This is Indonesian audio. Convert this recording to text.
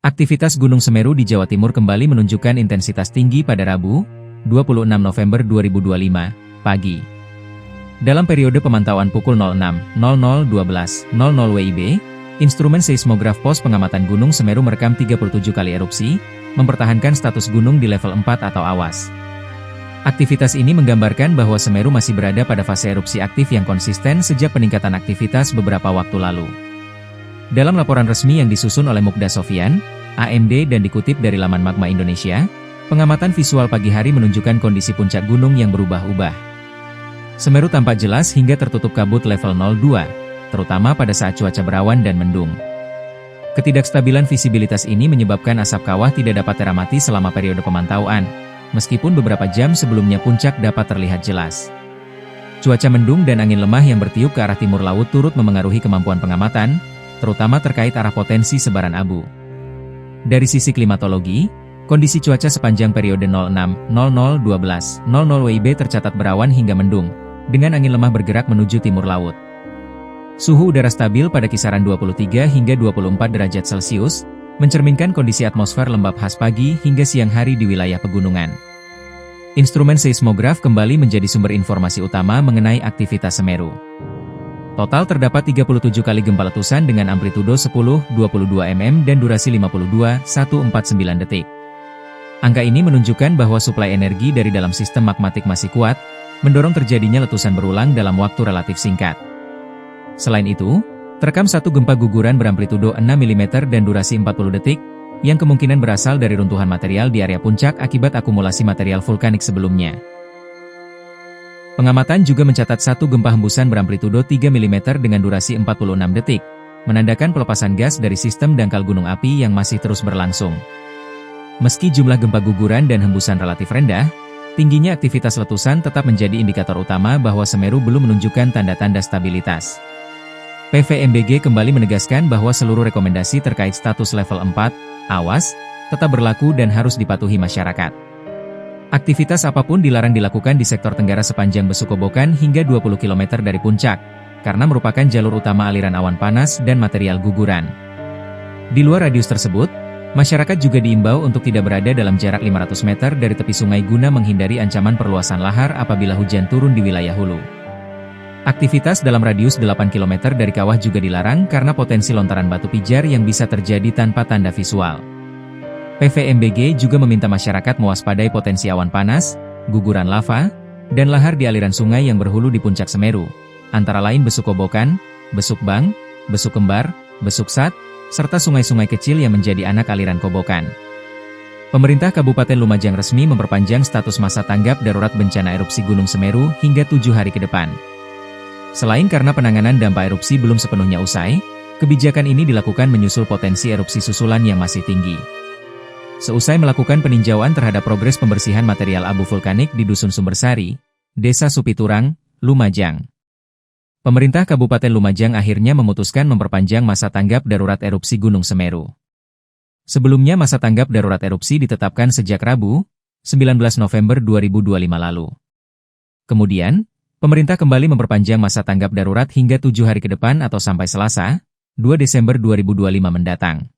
Aktivitas Gunung Semeru di Jawa Timur kembali menunjukkan intensitas tinggi pada Rabu, 26 November 2025, pagi. Dalam periode pemantauan pukul 06.00-12.00 WIB, instrumen seismograf Pos Pengamatan Gunung Semeru merekam 37 kali erupsi, mempertahankan status gunung di level 4 atau awas. Aktivitas ini menggambarkan bahwa Semeru masih berada pada fase erupsi aktif yang konsisten sejak peningkatan aktivitas beberapa waktu lalu. Dalam laporan resmi yang disusun oleh Mukda Sofyan, AMD dan dikutip dari laman Magma Indonesia, pengamatan visual pagi hari menunjukkan kondisi puncak gunung yang berubah-ubah. Semeru tampak jelas hingga tertutup kabut level 02, terutama pada saat cuaca berawan dan mendung. Ketidakstabilan visibilitas ini menyebabkan asap kawah tidak dapat teramati selama periode pemantauan, meskipun beberapa jam sebelumnya puncak dapat terlihat jelas. Cuaca mendung dan angin lemah yang bertiup ke arah timur laut turut memengaruhi kemampuan pengamatan, terutama terkait arah potensi sebaran abu. Dari sisi klimatologi, kondisi cuaca sepanjang periode 06.00-12.00 WIB tercatat berawan hingga mendung, dengan angin lemah bergerak menuju timur laut. Suhu udara stabil pada kisaran 23 hingga 24 derajat Celcius, mencerminkan kondisi atmosfer lembab khas pagi hingga siang hari di wilayah pegunungan. Instrumen seismograf kembali menjadi sumber informasi utama mengenai aktivitas Semeru. Total terdapat 37 kali gempa letusan dengan amplitudo 10,22 mm dan durasi 52,149 detik. Angka ini menunjukkan bahwa suplai energi dari dalam sistem magmatik masih kuat, mendorong terjadinya letusan berulang dalam waktu relatif singkat. Selain itu, terekam satu gempa guguran beramplitudo 6 mm dan durasi 40 detik, yang kemungkinan berasal dari runtuhan material di area puncak akibat akumulasi material vulkanik sebelumnya. Pengamatan juga mencatat satu gempa hembusan beramplitudo 3 mm dengan durasi 46 detik, menandakan pelepasan gas dari sistem dangkal gunung api yang masih terus berlangsung. Meski jumlah gempa guguran dan hembusan relatif rendah, tingginya aktivitas letusan tetap menjadi indikator utama bahwa Semeru belum menunjukkan tanda-tanda stabilitas. PVMBG kembali menegaskan bahwa seluruh rekomendasi terkait status level 4, awas, tetap berlaku dan harus dipatuhi masyarakat. Aktivitas apapun dilarang dilakukan di sektor tenggara sepanjang Besukobokan hingga 20 km dari puncak, karena merupakan jalur utama aliran awan panas dan material guguran. Di luar radius tersebut, masyarakat juga diimbau untuk tidak berada dalam jarak 500 meter dari tepi sungai guna menghindari ancaman perluasan lahar apabila hujan turun di wilayah hulu. Aktivitas dalam radius 8 km dari kawah juga dilarang karena potensi lontaran batu pijar yang bisa terjadi tanpa tanda visual. PVMBG juga meminta masyarakat mewaspadai potensi awan panas, guguran lava, dan lahar di aliran sungai yang berhulu di puncak Semeru, antara lain Besukobokan, Besukbang, Besukembar, Besuksat, serta sungai-sungai kecil yang menjadi anak aliran Kobokan. Pemerintah Kabupaten Lumajang resmi memperpanjang status masa tanggap darurat bencana erupsi Gunung Semeru hingga 7 hari ke depan. Selain karena penanganan dampak erupsi belum sepenuhnya usai, kebijakan ini dilakukan menyusul potensi erupsi susulan yang masih tinggi. Seusai melakukan peninjauan terhadap progres pembersihan material abu vulkanik di Dusun Sumbersari, Desa Supiturang, Lumajang. Pemerintah Kabupaten Lumajang akhirnya memutuskan memperpanjang masa tanggap darurat erupsi Gunung Semeru. Sebelumnya masa tanggap darurat erupsi ditetapkan sejak Rabu, 19 November 2025 lalu. Kemudian, pemerintah kembali memperpanjang masa tanggap darurat hingga 7 hari ke depan atau sampai Selasa, 2 Desember 2025 mendatang.